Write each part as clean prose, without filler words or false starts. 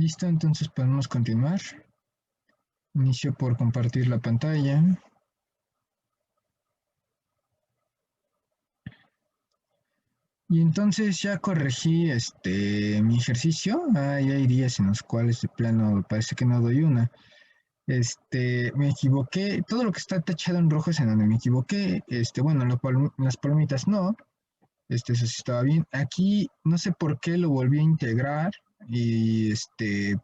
Listo, entonces podemos continuar. Inicio por compartir la pantalla. Y entonces ya corregí mi ejercicio. Ya hay días en los cuales de plano parece que no doy una. Me equivoqué. Todo lo que está tachado en rojo es en donde me equivoqué. Bueno, las palomitas no. Eso sí estaba bien. Aquí no sé por qué lo volví a integrar. Y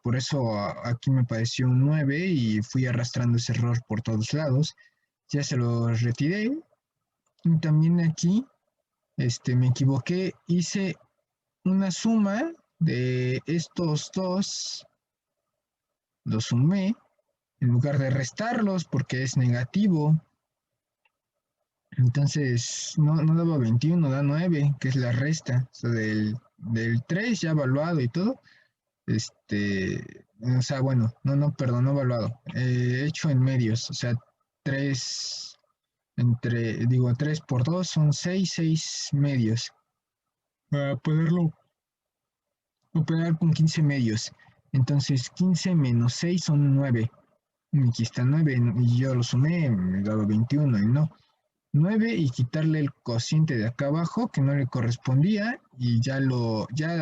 por eso aquí me pareció un 9 y fui arrastrando ese error por todos lados. Ya se lo retiré. Y también aquí me equivoqué, hice una suma de estos dos, los sumé, en lugar de restarlos porque es negativo. Entonces no daba 21, da 9, que es la resta. O sea, del 3 ya evaluado y todo. O sea, bueno, perdón, no evaluado. Hecho en medios, o sea, 3 3 por 2 son 6 medios. Para poderlo operar con 15 medios. Entonces 15 menos 6 son 9. Y aquí está 9 y yo lo sumé, me daba 21 y no. 9 y quitarle el cociente de acá abajo que no le correspondía y ya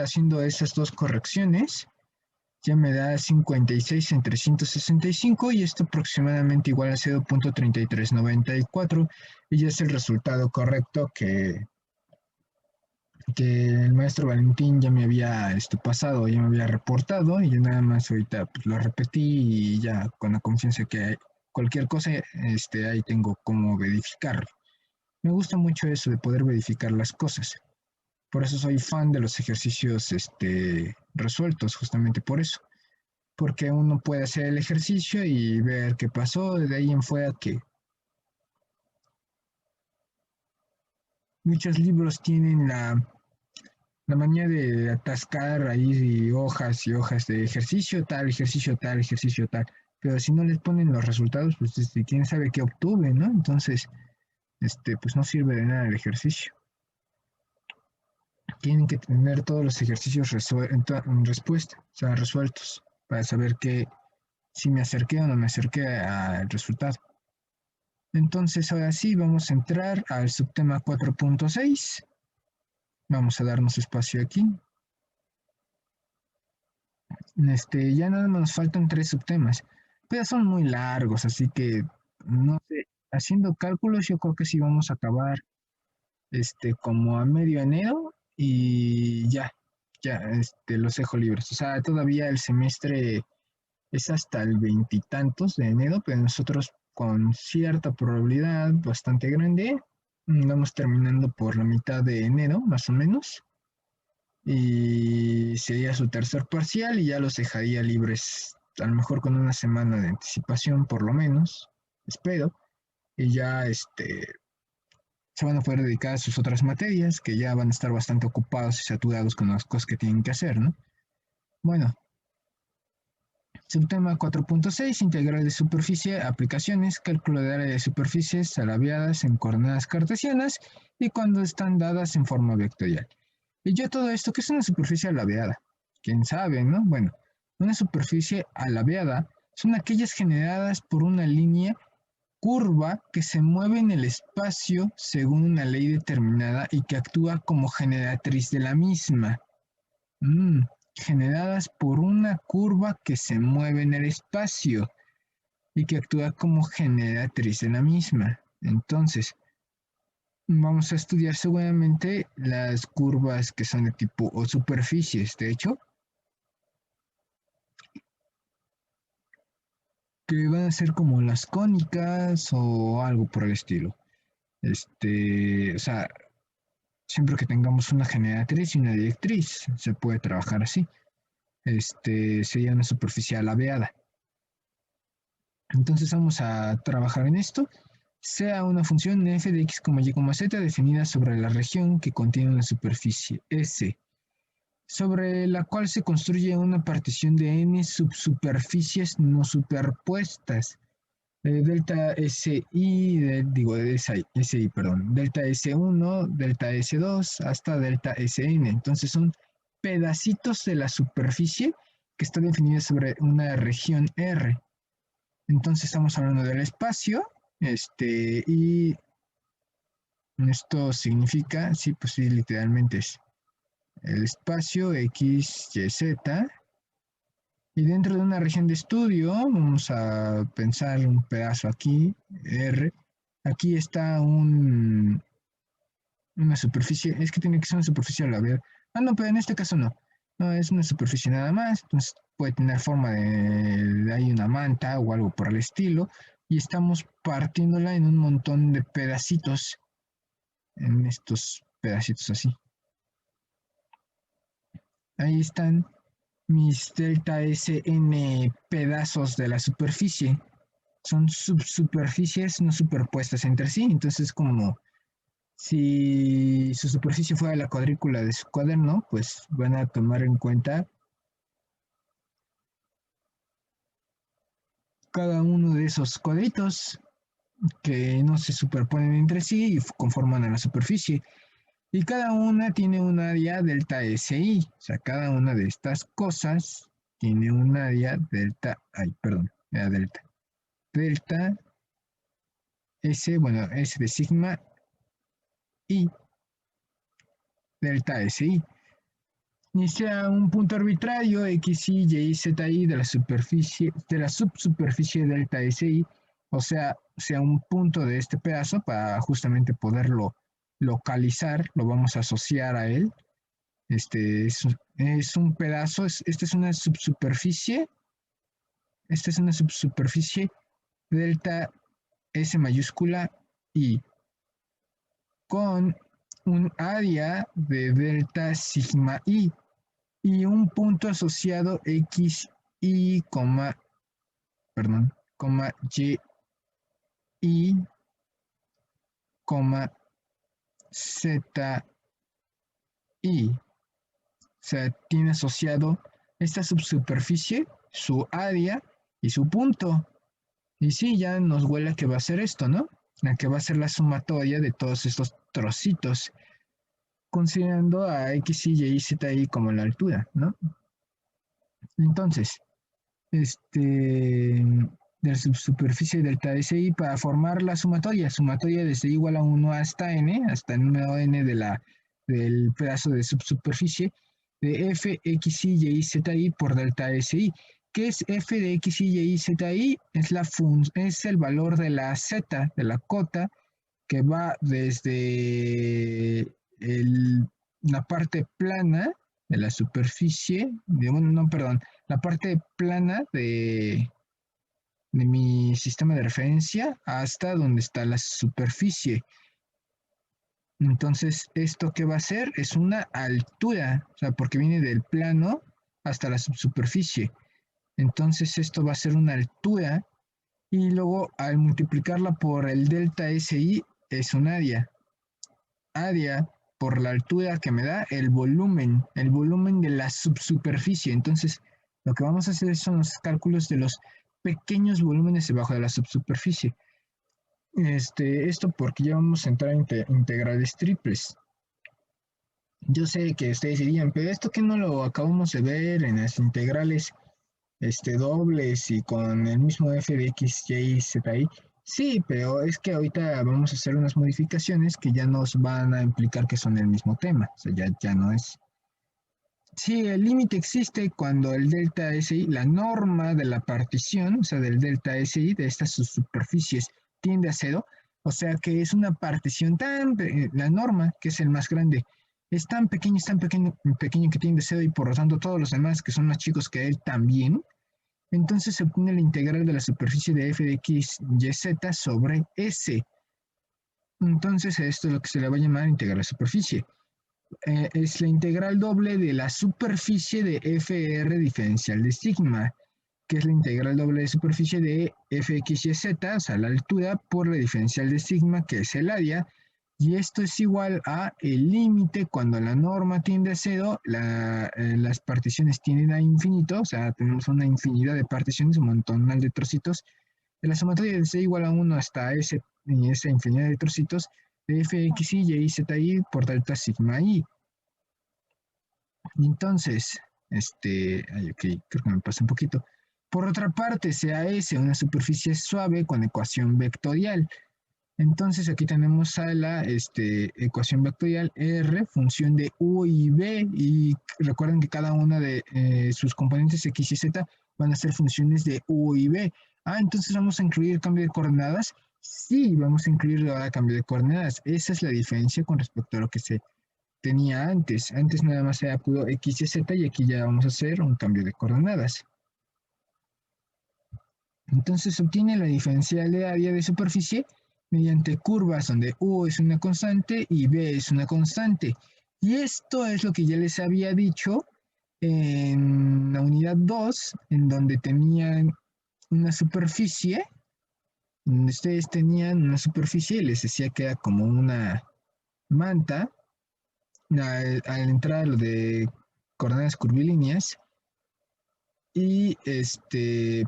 haciendo esas dos correcciones ya me da 56 entre 165 y esto aproximadamente igual a 0.3394 y ya es el resultado correcto que el maestro Valentín ya me había pasado, ya me había reportado y yo nada más ahorita pues, lo repetí y ya con la confianza que hay, cualquier cosa ahí tengo como verificarlo. Me gusta mucho eso de poder verificar las cosas. Por eso soy fan de los ejercicios resueltos, justamente por eso. Porque uno puede hacer el ejercicio y ver qué pasó, de ahí en fuera que muchos libros tienen la manía de atascar ahí hojas y hojas de ejercicio tal, ejercicio tal, ejercicio tal. Pero si no les ponen los resultados, pues quién sabe qué obtuve, ¿no? Entonces, pues no sirve de nada el ejercicio. Tienen que tener todos los ejercicios en respuesta, o sea, resueltos, para saber si me acerqué o no me acerqué al resultado. Entonces, ahora sí, vamos a entrar al subtema 4.6. Vamos a darnos espacio aquí. Ya nada más nos faltan 3 subtemas, pero son muy largos, así que no sé, haciendo cálculos yo creo que sí vamos a acabar como a medio enero y ya los dejo libres. O sea, todavía el semestre es hasta el veintitantos de enero, pero nosotros con cierta probabilidad bastante grande vamos terminando por la mitad de enero, más o menos y sería su tercer parcial y ya los dejaría libres, a lo mejor con una semana de anticipación por lo menos, espero, y ya se van a poder dedicar a sus otras materias que ya van a estar bastante ocupados y saturados con las cosas que tienen que hacer, ¿no? Bueno, subtema 4.6, integral de superficie, aplicaciones, cálculo de área de superficies alabeadas en coordenadas cartesianas y cuando están dadas en forma vectorial. Y yo todo esto, ¿qué es una superficie alabeada? ¿Quién sabe, no? Bueno, una superficie alabeada son aquellas generadas por una línea curva que se mueve en el espacio según una ley determinada y que actúa como generatriz de la misma. Generadas por una curva que se mueve en el espacio y que actúa como generatriz de la misma. Entonces, vamos a estudiar seguramente las curvas que son de tipo o superficies, de hecho, que van a ser como las cónicas o algo por el estilo. O sea, siempre que tengamos una generatriz y una directriz, se puede trabajar así. Sería una superficie alabeada. Entonces vamos a trabajar en esto. Sea una función f de x, y, z definida sobre la región que contiene una superficie S, sobre la cual se construye una partición de n subsuperficies no superpuestas. Delta SI, perdón, delta S1, delta S2 hasta delta SN. Entonces son pedacitos de la superficie que está definida sobre una región R. Entonces estamos hablando del espacio, y esto significa, sí, pues sí, literalmente es el espacio X, Y, Z. Y dentro de una región de estudio, vamos a pensar un pedazo aquí, R. Aquí está una superficie, es que tiene que ser una superficie a la vez. Ah, no, pero en este caso no. No, es una superficie nada más. Entonces puede tener forma de ahí una manta o algo por el estilo. Y estamos partiéndola en un montón de pedacitos, en estos pedacitos así. Ahí están mis delta SN pedazos de la superficie. Son subsuperficies no superpuestas entre sí. Entonces, como si su superficie fuera la cuadrícula de su cuaderno, pues van a tomar en cuenta cada uno de esos cuadritos que no se superponen entre sí y conforman a la superficie. Y cada una tiene un área delta SI. O sea, cada una de estas cosas tiene un área delta, ay, perdón, era delta. Delta S, bueno, S de sigma y delta SI. Y sea un punto arbitrario XY, Y, ZI de la superficie, de la subsuperficie delta SI, o sea un punto de este pedazo para justamente poderlo localizar, lo vamos a asociar a él. Es un pedazo, esta es una subsuperficie, esta es una subsuperficie delta S mayúscula I con un área de delta sigma I y un punto asociado X y, perdón, Y y, Z I. O sea, tiene asociado esta subsuperficie, su área y su punto. Y sí, ya nos huele a que va a ser esto, ¿no? A que va a ser la sumatoria de todos estos trocitos, considerando a X, Y, Z, I como la altura, ¿no? Entonces, de la subsuperficie delta SI para formar la sumatoria desde igual a 1 hasta n, hasta el número n del pedazo de subsuperficie, de f, x, y, z, i por delta SI. ¿Qué es f de x, y, z, i? Es el valor de la z, de la cota, que va desde la parte plana de la superficie, bueno, no, perdón, la parte plana de mi sistema de referencia hasta donde está la superficie. Entonces, ¿esto qué va a ser? Es una altura, o sea, porque viene del plano hasta la subsuperficie. Entonces, esto va a ser una altura y luego al multiplicarla por el delta SI es un área. Área por la altura que me da el volumen de la subsuperficie. Entonces, lo que vamos a hacer son los cálculos de los pequeños volúmenes debajo de la subsuperficie. Esto porque ya vamos a entrar en integrales triples. Yo sé que ustedes dirían, pero esto que no lo acabamos de ver en las integrales dobles y con el mismo f de x, y, z, i. Sí, pero es que ahorita vamos a hacer unas modificaciones que ya nos van a implicar que son el mismo tema. O sea, ya no es. Sí, el límite existe cuando el delta SI, la norma de la partición, o sea, del delta SI, de estas superficies, tiende a cero. O sea que es una partición la norma, que es el más grande, es tan pequeño que tiende a cero y por lo tanto todos los demás, que son más chicos que él, también. Entonces se obtiene la integral de la superficie de f de x, y, z sobre S. Entonces esto es lo que se le va a llamar integral de superficie. Es la integral doble de la superficie de FR diferencial de sigma, que es la integral doble de superficie de fx y z, o sea, la altura, por la diferencial de sigma, que es el área, y esto es igual a el límite cuando la norma tiende a cero, las particiones tienden a infinito, o sea, tenemos una infinidad de particiones, un montón de trocitos, de la sumatoria de c igual a 1 hasta esa infinidad de trocitos, de fxy y zi por delta sigma i. Entonces, Ok, creo que me pasa un poquito. Por otra parte, sea S una superficie suave con ecuación vectorial. Entonces aquí tenemos a la ecuación vectorial R, función de U y B, y recuerden que cada una de sus componentes X y Z van a ser funciones de U y B. Entonces vamos a incluir cambio de coordenadas. Sí, vamos a incluir ahora cambio de coordenadas. Esa es la diferencia con respecto a lo que se tenía antes. Antes nada más era puro X y Z y aquí ya vamos a hacer un cambio de coordenadas. Entonces se obtiene la diferencial de área de superficie mediante curvas donde U es una constante y B es una constante. Y esto es lo que ya les había dicho en la unidad 2, en donde tenían una superficie, donde ustedes tenían una superficie, les decía que era como una manta, al entrar lo de coordenadas curvilíneas, y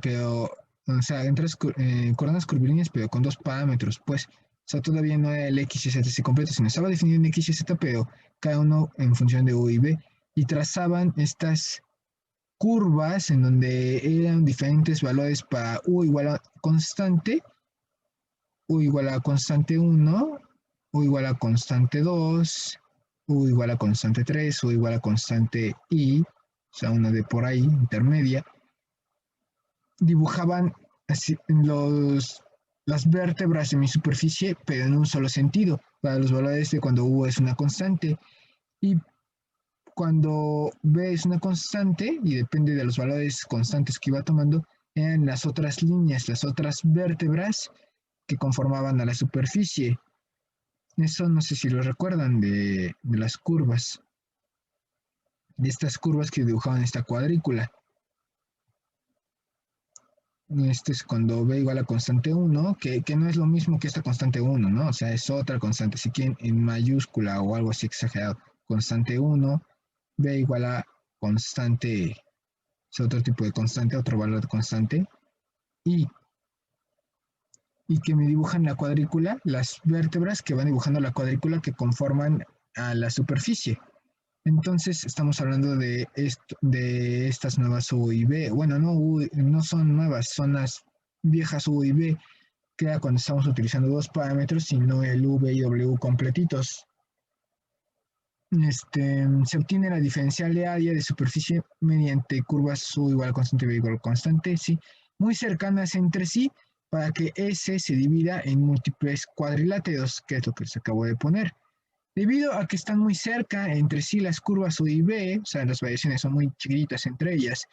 pero, o sea, entras coordenadas curvilíneas, pero con dos parámetros, pues, o sea, todavía no era el X y Z así completo, sino estaba definido en X y Z, pero cada uno en función de U y B, y trazaban estas curvas en donde eran diferentes valores para U igual a constante, U igual a constante 1, U igual a constante 2, U igual a constante 3, U igual a constante I, o sea, una de por ahí, intermedia, dibujaban así las vértebras de mi superficie, pero en un solo sentido, para los valores de cuando U es una constante. Y cuando B es una constante, y depende de los valores constantes que iba tomando, eran las otras líneas, las otras vértebras que conformaban a la superficie. Eso no sé si lo recuerdan de las curvas, de estas curvas que dibujaban esta cuadrícula. Este es cuando B igual a constante 1, que no es lo mismo que esta constante 1, ¿no? O sea, es otra constante. Si quieren en mayúscula o algo así exagerado, constante 1, B igual a constante, es otro tipo de constante, otro valor de constante, y, y que me dibujan la cuadrícula, las vértebras que van dibujando la cuadrícula que conforman a la superficie. Entonces estamos hablando de estas nuevas U y B. Bueno, no son nuevas, son las viejas U y B, que era cuando estamos utilizando dos parámetros y no el V y W completitos. Se obtiene la diferencial de área de superficie mediante curvas U igual a constante, B igual a constante, sí, muy cercanas entre sí, para que S se divida en múltiples cuadriláteros, que es lo que les acabo de poner. Debido a que están muy cerca entre sí las curvas U y B, o sea, las variaciones son muy chiquitas entre ellas,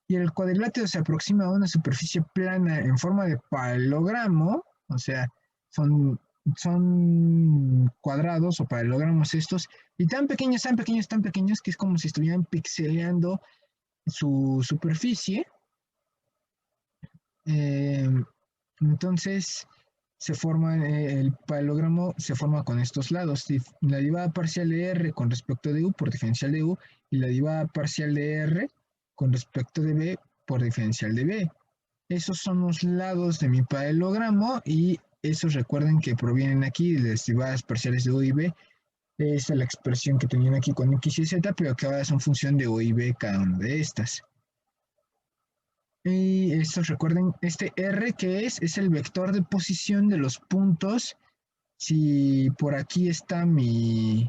y el cuadrilátero se aproxima a una superficie plana en forma de paralelogramo, o sea, son, son cuadrados o paralelogramos estos, y tan pequeños, tan pequeños, tan pequeños, que es como si estuvieran pixeleando su superficie. Eh, entonces, el paralelogramo se forma con estos lados. La derivada parcial de R con respecto de U por diferencial de U y la derivada parcial de R con respecto de B por diferencial de B. Esos son los lados de mi paralelogramo y esos recuerden que provienen aquí de las derivadas parciales de U y B. Esta es la expresión que tenían aquí con X y Z, pero que ahora son función de U y B cada una de estas. Y esto recuerden, este R que es el vector de posición de los puntos. Si por aquí está mi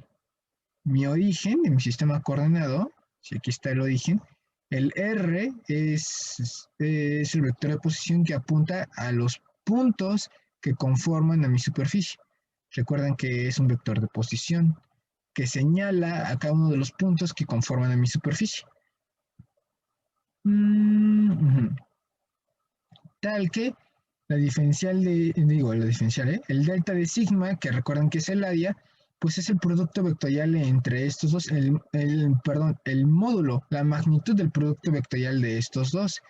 origen de mi sistema coordenado, si aquí está el origen, el R es el vector de posición que apunta a los puntos que conforman a mi superficie. Recuerden que es un vector de posición que señala a cada uno de los puntos que conforman a mi superficie. Tal que el delta de sigma, que recuerdan que es el área, pues es el producto vectorial entre estos dos, perdón, el módulo, la magnitud del producto vectorial de estos dos,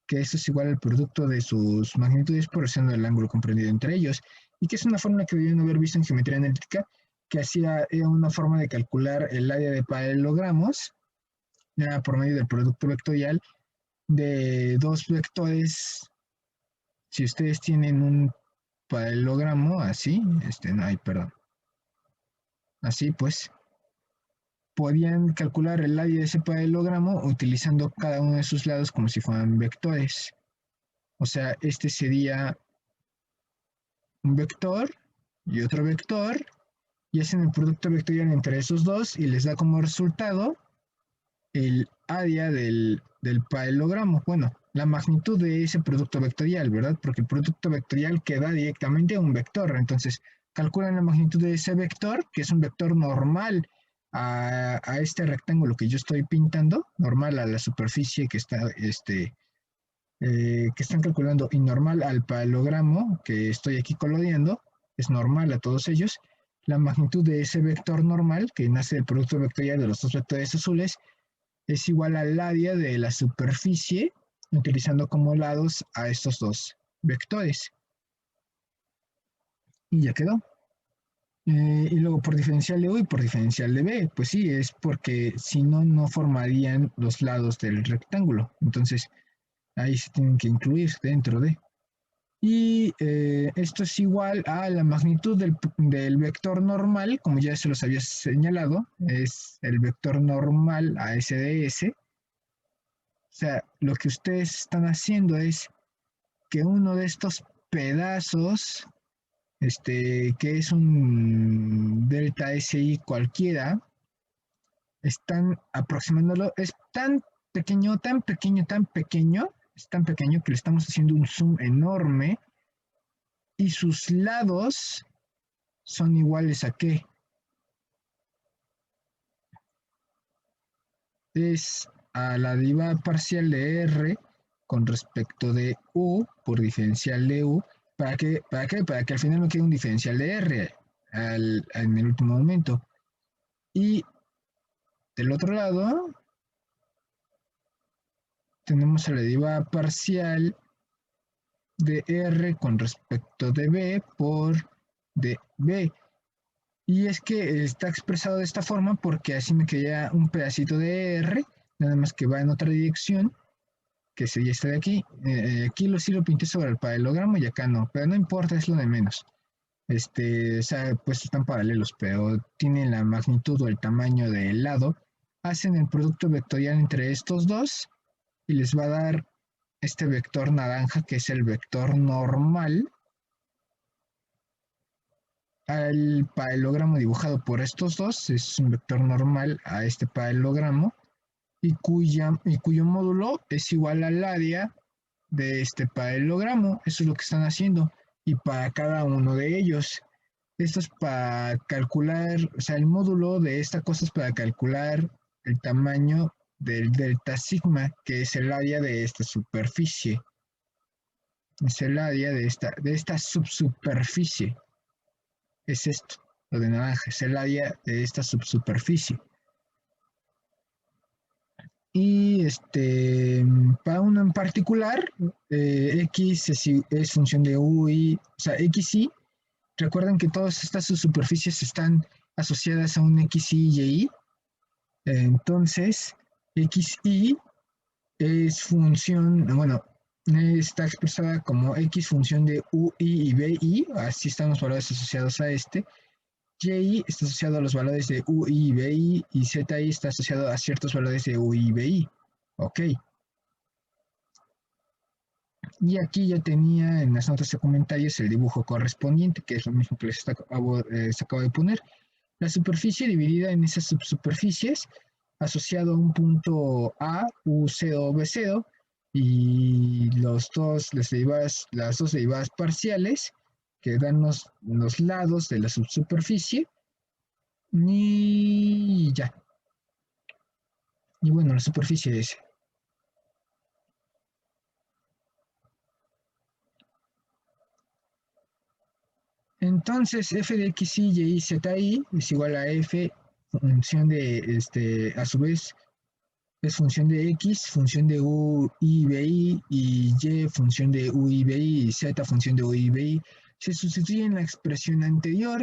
que esto es igual al producto de sus magnitudes por el seno del ángulo comprendido entre ellos, y que es una fórmula que debían haber visto en geometría analítica, que era una forma de calcular el área de paralelogramos, por medio del producto vectorial de dos vectores. Si ustedes tienen un paralelogramo así, no, ay, perdón, así podían calcular el área de ese paralelogramo utilizando cada uno de sus lados como si fueran vectores. O sea, este sería un vector y otro vector, y hacen el producto vectorial entre esos dos y les da como resultado el área del paralelogramo. Bueno, la magnitud de ese producto vectorial, ¿verdad? Porque el producto vectorial queda directamente a un vector. Entonces, calculan la magnitud de ese vector, que es un vector normal a este rectángulo que yo estoy pintando, normal a la superficie que está, que están calculando, y normal al paralelogramo que estoy aquí coloreando, es normal a todos ellos. La magnitud de ese vector normal, que nace del producto vectorial de los dos vectores azules, es igual al área de la superficie, utilizando como lados a estos dos vectores. Y ya quedó. Y luego por diferencial de U y por diferencial de B, pues sí, es porque si no, no formarían los lados del rectángulo. Entonces, ahí se tienen que incluir dentro de. Y esto es igual a la magnitud del vector normal, como ya se los había señalado, es el vector normal a S de S. O sea, lo que ustedes están haciendo es que uno de estos pedazos, que es un delta SI cualquiera, están aproximándolo, es tan pequeño, tan pequeño, tan pequeño, es tan pequeño que le estamos haciendo un zoom enorme, y sus lados son iguales a ¿qué? Es a la derivada parcial de R con respecto de U por diferencial de U. ¿Para qué? ¿Para qué? Para que al final me quede un diferencial de R en el último momento. Y del otro lado tenemos a la derivada parcial de R con respecto de B por dB. Y es que está expresado de esta forma porque así me queda un pedacito de R, nada más que va en otra dirección, que sería esta de aquí. Aquí sí lo pinté sobre el paralelogramo y acá no, pero no importa, es lo de menos. O sea, pues están paralelos, pero tienen la magnitud o el tamaño del lado. Hacen el producto vectorial entre estos dos y les va a dar este vector naranja, que es el vector normal al paralelogramo dibujado por estos dos. Es un vector normal a este paralelogramo y cuyo módulo es igual al área de este paralelogramo. Eso es lo que están haciendo. Y para cada uno de ellos, esto es para calcular, o sea, el módulo de esta cosa es para calcular el tamaño del delta sigma, que es el área de esta superficie. Es el área de esta subsuperficie. Es esto, lo de naranja, es el área de esta subsuperficie. Y para uno en particular, X es función de U y, o sea, XY. Recuerden que todas estas subsuperficies están asociadas a un XY y Y. Entonces, XY es función, bueno, está expresada como X función de UI y BI, así están los valores asociados a este. Y está asociado a los valores de UI y BI, y ZI está asociado a ciertos valores de UI y BI. Ok. Y aquí ya tenía en las notas de comentarios el dibujo correspondiente, que es lo mismo que les acabo de poner. La superficie dividida en esas subsuperficies, asociado a un punto A, U0, B0, y las dos derivadas parciales que dan los lados de la subsuperficie. Y ya. Y bueno, la superficie es. Entonces, f de x, y, y, z, i es igual a f función de, a su vez, es función de x, función de u, i, b, i, y y función de u, i, b, i, y z función de u, i, b, i. Se sustituye en la expresión anterior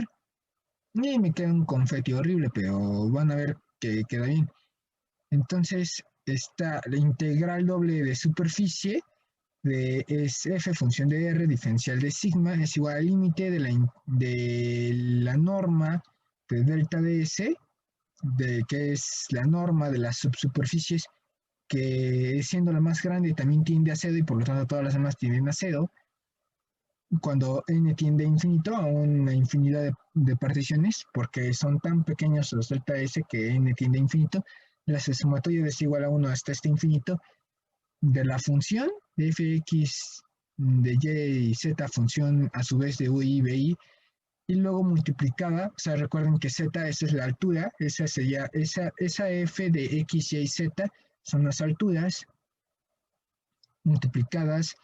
y me queda un confeti horrible, pero van a ver que queda bien. Entonces, está la integral doble de superficie es f función de r diferencial de sigma es igual al límite de la norma de delta de S de que es la norma de las subsuperficies, que siendo la más grande también tiende a cero y por lo tanto todas las demás tienden a cero, cuando n tiende a infinito, a una infinidad de particiones, porque son tan pequeños los delta S que n tiende a infinito, la sumatoria es igual a 1 hasta este infinito de la función de fx de y y z, función a su vez de ui y bi, y luego multiplicada, o sea, recuerden que z, esa es la altura, esa sería, esa f de x, y, z son las alturas multiplicadas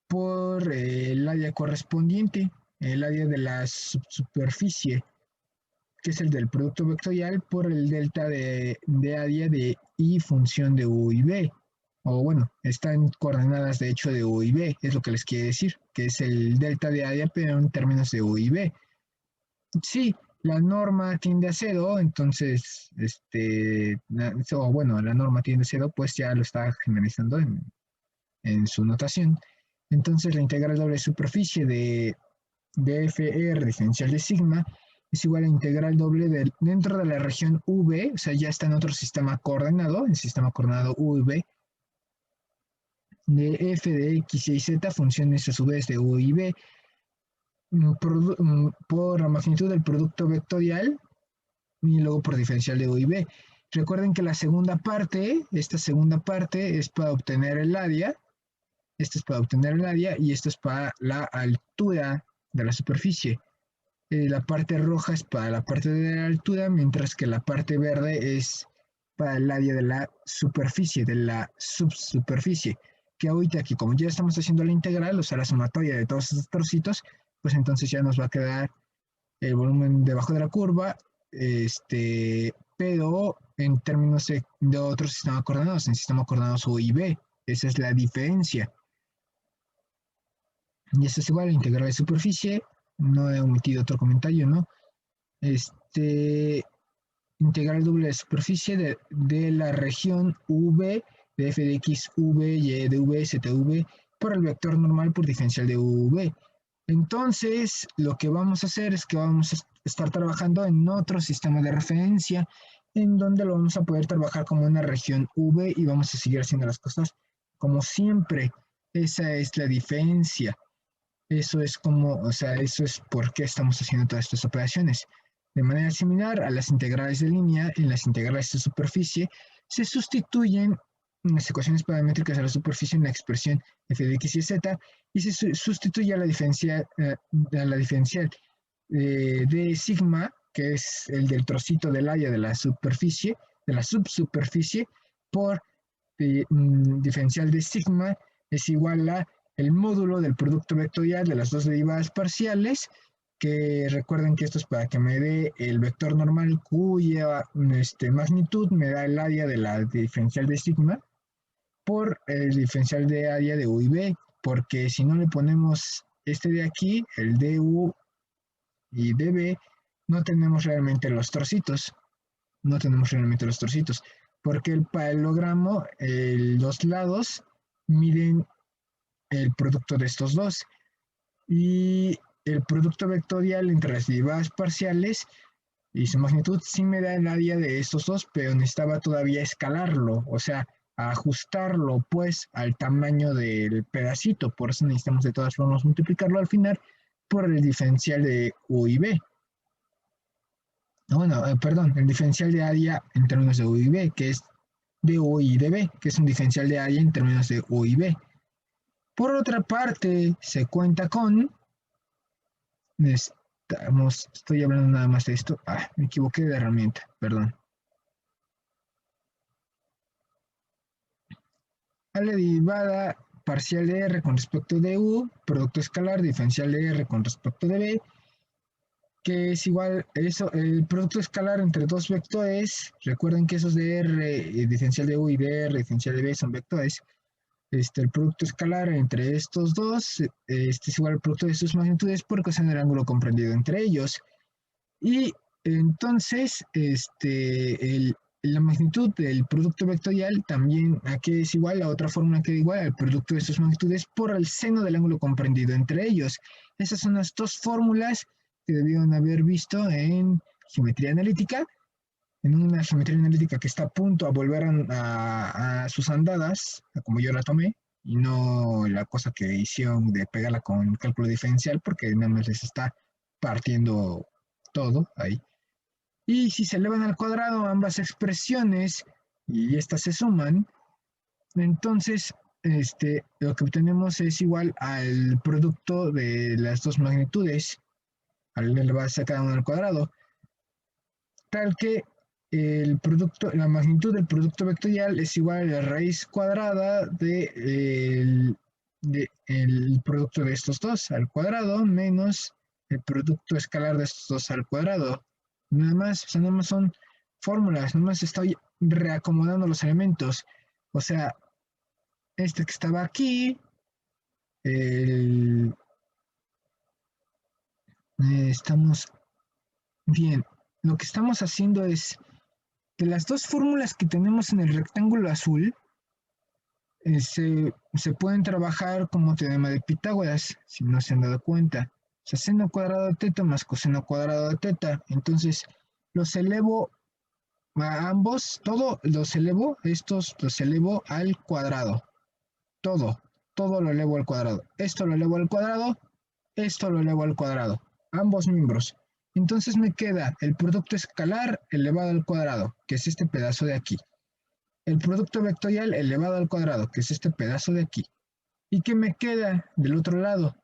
por el área correspondiente, el área de la superficie, que es el del producto vectorial, por el delta de área de y función de u y b. O bueno, están coordenadas de hecho de u y b, es lo que les quiere decir, que es el delta de área, pero en términos de u y b. Sí, la norma tiende a cero, entonces, o bueno, la norma tiende a cero, pues ya lo está generalizando en su notación. Entonces, la integral doble superficie de FR diferencial de sigma es igual a integral doble dentro de la región V, o sea, ya está en otro sistema coordenado, el sistema coordenado V, de f de x, y, z, funciones a su vez de u y b, por la magnitud del producto vectorial y luego por diferencial de u y b. Recuerden que la segunda parte, esta segunda parte es para obtener el área, esto es para obtener el área y esto es para la altura de la superficie. La parte roja es para la parte de la altura, mientras que la parte verde es para el área de la superficie, de la subsuperficie. Que ahorita aquí, como ya estamos haciendo la integral, o sea, la sumatoria de todos estos trocitos, pues entonces ya nos va a quedar el volumen debajo de la curva, pero en términos de otro sistema coordenados, en sistema coordenados U y B. Esa es la diferencia. Y esto es igual a integral de superficie. No he omitido otro comentario, ¿no? Integral doble de superficie de la región V de f de x, v, y de v, z, v, por el vector normal por diferencial de v. Entonces, lo que vamos a hacer es que vamos a estar trabajando en otro sistema de referencia, en donde lo vamos a poder trabajar como una región V y vamos a seguir haciendo las cosas como siempre. Esa es la diferencia. Eso es como, o sea, eso es por qué estamos haciendo todas estas operaciones. De manera similar a las integrales de línea, en las integrales de superficie se sustituyen las ecuaciones paramétricas de la superficie en la expresión f de x y z y se sustituye a la diferencial, de sigma, que es el del trocito del área de la superficie, de la subsuperficie, por diferencial de sigma es igual a el módulo del producto vectorial de las dos derivadas parciales, que recuerden que esto es para que me dé el vector normal cuya magnitud me da el área de la diferencial de sigma por el diferencial de área de u y b, porque si no le ponemos este de aquí, el du y db, no tenemos realmente los trocitos, no tenemos realmente los trocitos, porque el paralelogramo, los lados miden el producto de estos dos y el producto vectorial entre las derivadas parciales y su magnitud sí me da el área de estos dos, pero necesitaba todavía escalarlo, o sea, ajustarlo pues al tamaño del pedacito, por eso necesitamos de todas formas multiplicarlo al final por el diferencial de u y b. Bueno, perdón, el diferencial de área en términos de u y b, que es de u y de b, que es un diferencial de área en términos de u y b. Por otra parte, se cuenta con, estoy hablando nada más de esto, me equivoqué de herramienta, perdón. A la derivada parcial de R con respecto de U, producto escalar diferencial de R con respecto de B, que es igual, eso, el producto escalar entre dos vectores, recuerden que esos de R, diferencial de U y de R, diferencial de B son vectores, el producto escalar entre estos dos, es igual al producto de sus magnitudes por coseno del ángulo comprendido entre ellos. Y entonces, la magnitud del producto vectorial también aquí es igual, la otra fórmula queda igual al producto de sus magnitudes por el seno del ángulo comprendido entre ellos. Esas son las dos fórmulas que debieron haber visto en geometría analítica. en una geometría analítica que está a punto a volver a sus andadas, a como yo la tomé, y no la cosa que hicieron de pegarla con cálculo diferencial, porque nada más les está partiendo todo ahí. Y si se elevan al cuadrado ambas expresiones y estas se suman, entonces lo que obtenemos es igual al producto de las dos magnitudes, al elevarse a cada uno al cuadrado, tal que el producto, la magnitud del producto vectorial es igual a la raíz cuadrada de el producto de estos dos al cuadrado menos el producto escalar de estos dos al cuadrado. Nada más, o sea, nada más son fórmulas, nada más estoy reacomodando los elementos. O sea, este que estaba aquí, el, estamos bien. Lo que estamos haciendo es que las dos fórmulas que tenemos en el rectángulo azul se pueden trabajar como teorema de Pitágoras, si no se han dado cuenta. O sea, seno cuadrado de teta más coseno cuadrado de teta. Entonces, los elevo a ambos, todo los elevo, estos los elevo al cuadrado. Todo lo elevo al cuadrado. Esto lo elevo al cuadrado, esto lo elevo al cuadrado. Ambos miembros. Entonces me queda el producto escalar elevado al cuadrado, que es este pedazo de aquí. El producto vectorial elevado al cuadrado, que es este pedazo de aquí. ¿Y qué me queda del otro lado?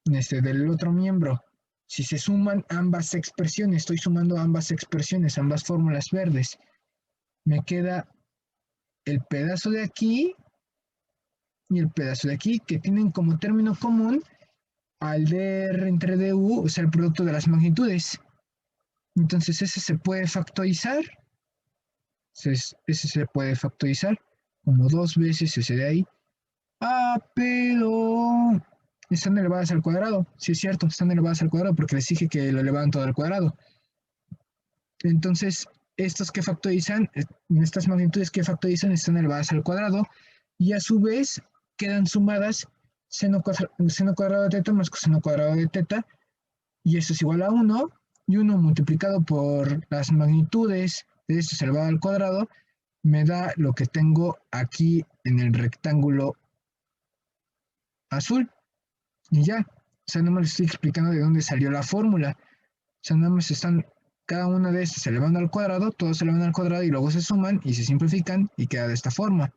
Del otro miembro. Si se suman ambas expresiones, estoy sumando ambas expresiones, ambas fórmulas verdes. Me queda el pedazo de aquí y el pedazo de aquí, que tienen como término común al dr entre du, o sea, el producto de las magnitudes. Entonces ese se puede factorizar. Ese se puede factorizar como dos veces ese de ahí. Ah, pero están elevadas al cuadrado. Sí, es cierto, están elevadas al cuadrado porque les dije que lo elevaban todo al cuadrado. Entonces, estos que factorizan, estas magnitudes que factorizan están elevadas al cuadrado y a su vez quedan sumadas seno cuadrado de teta más coseno cuadrado de teta, y eso es igual a 1, y 1 multiplicado por las magnitudes de esto elevado al cuadrado me da lo que tengo aquí en el rectángulo azul. Y ya, o sea, no me les estoy explicando de dónde salió la fórmula. O sea, nada más están cada una de estas elevando al cuadrado, todos se elevan al cuadrado y luego se suman y se simplifican y queda de esta forma.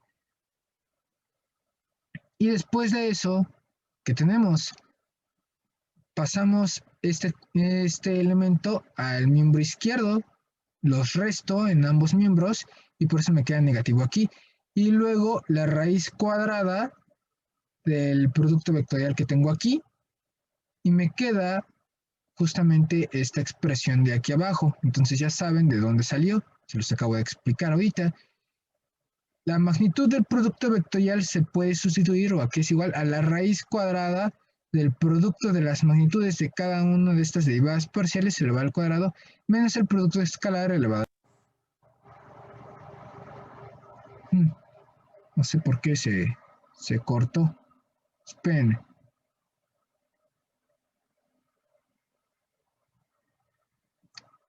Y después de eso, ¿qué tenemos? Pasamos este elemento al miembro izquierdo, los resto en ambos miembros y por eso me queda negativo aquí. Y luego la raíz cuadrada del producto vectorial que tengo aquí y me queda justamente esta expresión de aquí abajo. Entonces ya saben de dónde salió, se los acabo de explicar ahorita. La magnitud del producto vectorial se puede sustituir o aquí es igual a la raíz cuadrada del producto de las magnitudes de cada una de estas derivadas parciales elevado al cuadrado menos el producto escalar elevado. No sé por qué se cortó. Esperen.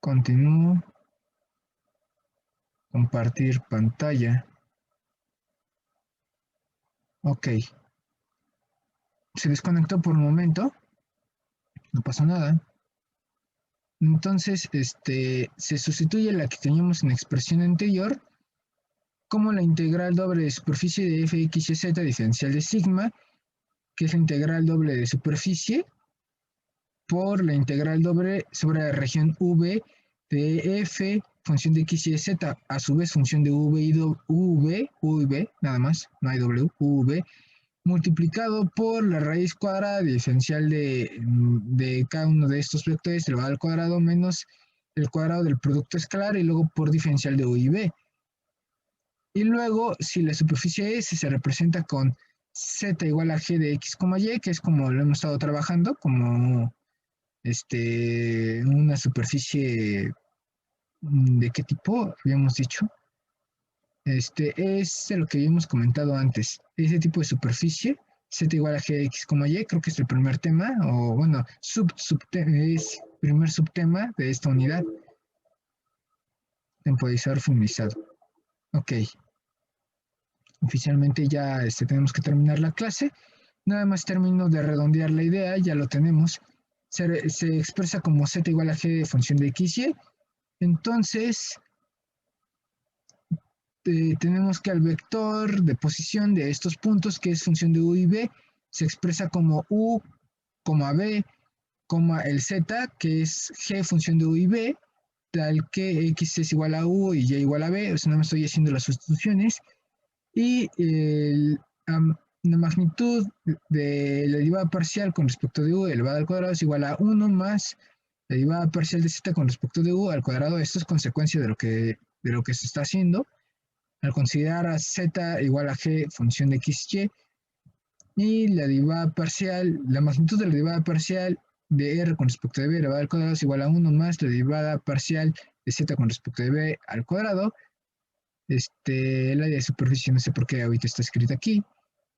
Continúo. Compartir pantalla. Ok. Se desconectó por un momento. No pasó nada. Entonces, se sustituye la que teníamos en la expresión anterior como la integral doble de superficie de fx y z diferencial de sigma, que es la integral doble de superficie, por la integral doble sobre la región v de f, función de x y de z, a su vez función de v y v, nada más, no hay w, v, multiplicado por la raíz cuadrada diferencial de cada uno de estos vectores elevado al cuadrado menos el cuadrado del producto escalar y luego por diferencial de u y v. Y luego, si la superficie S se representa con z igual a g de x, y, que es como lo hemos estado trabajando, como una superficie de qué tipo habíamos dicho. Es de lo que habíamos comentado antes. Ese tipo de superficie, z igual a g de x, y, creo que es el primer tema, o bueno, es primer subtema de esta unidad. Temporizador finalizado. Ok. Oficialmente ya tenemos que terminar la clase. Nada más termino de redondear la idea, ya lo tenemos. Se expresa como z igual a g de función de xy. Entonces, tenemos que al vector de posición de estos puntos, que es función de u y b, se expresa como u, b, el z, que es g función de u y b, tal que x es igual a u y y igual a b, o sea, no me estoy haciendo las sustituciones. Y la magnitud de la derivada parcial con respecto de u elevada al cuadrado es igual a 1 más la derivada parcial de z con respecto de u al cuadrado. Esto es consecuencia de lo que se está haciendo al considerar a z igual a g función de xy, y la derivada parcial, la magnitud de la derivada parcial de r con respecto de b elevado al cuadrado es igual a 1 más la derivada parcial de z con respecto de b al cuadrado. El área de superficie, no sé por qué ahorita está escrito aquí.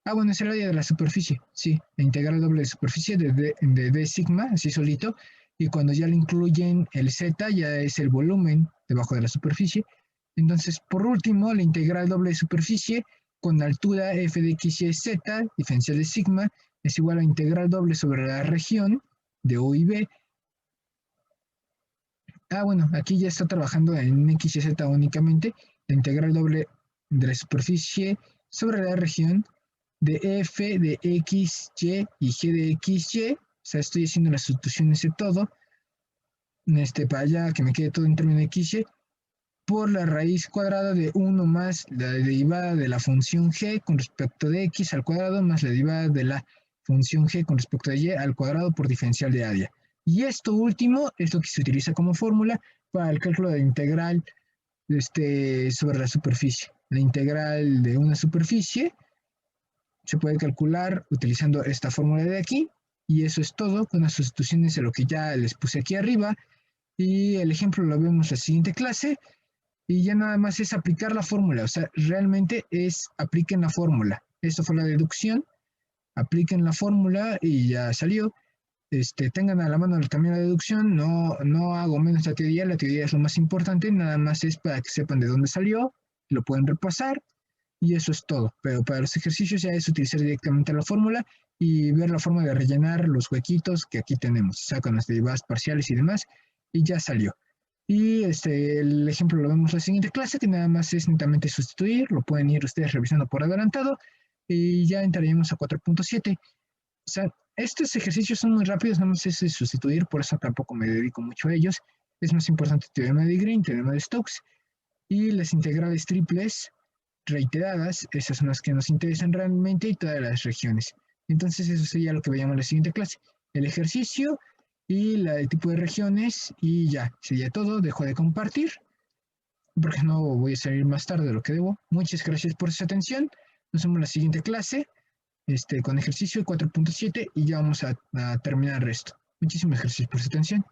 Ah, bueno, es el área de la superficie, sí, la integral doble de superficie de d sigma, así solito, y cuando ya le incluyen el z, ya es el volumen debajo de la superficie. Entonces, por último, la integral doble de superficie con altura f de x y z, diferencial de sigma, es igual a integral doble sobre la región de u y b. Ah, bueno, aquí ya está trabajando en x y z únicamente, la integral doble de la superficie sobre la región de f de x, y y g de x, y. O sea, estoy haciendo las sustituciones de todo, para allá que me quede todo en términos de x, y, por la raíz cuadrada de 1 más la derivada de la función g con respecto de x al cuadrado más la derivada de la función g con respecto de y al cuadrado por diferencial de área. Y esto último es lo que se utiliza como fórmula para el cálculo de integral sobre la superficie. La integral de una superficie se puede calcular utilizando esta fórmula de aquí, y eso es todo, con las sustituciones de lo que ya les puse aquí arriba, y el ejemplo lo vemos en la siguiente clase, y ya nada más es aplicar la fórmula, o sea, realmente es apliquen la fórmula. Esto fue la deducción, apliquen la fórmula y ya salió. Tengan a la mano también la deducción, no hago menos la teoría es lo más importante, nada más es para que sepan de dónde salió, lo pueden repasar, y eso es todo. Pero para los ejercicios ya es utilizar directamente la fórmula y ver la forma de rellenar los huequitos que aquí tenemos, o sea, con las derivadas parciales y demás, y ya salió. Y el ejemplo lo vemos en la siguiente clase, que nada más es netamente sustituir, lo pueden ir ustedes revisando por adelantado, y ya entraríamos a 4.7. O sea, estos ejercicios son muy rápidos, nada más es sustituir, por eso tampoco me dedico mucho a ellos. Es más importante el teorema de Green, teorema de Stokes, y las integrales triples reiteradas, esas son las que nos interesan realmente, y todas las regiones. Entonces eso sería lo que veíamos en la siguiente clase. El ejercicio y el tipo de regiones, y ya, sería todo. Dejo de compartir porque no voy a salir más tarde de lo que debo. Muchas gracias por su atención. Nos vemos en la siguiente clase con ejercicio 4.7 y ya vamos a terminar el resto. Muchísimas gracias por su atención.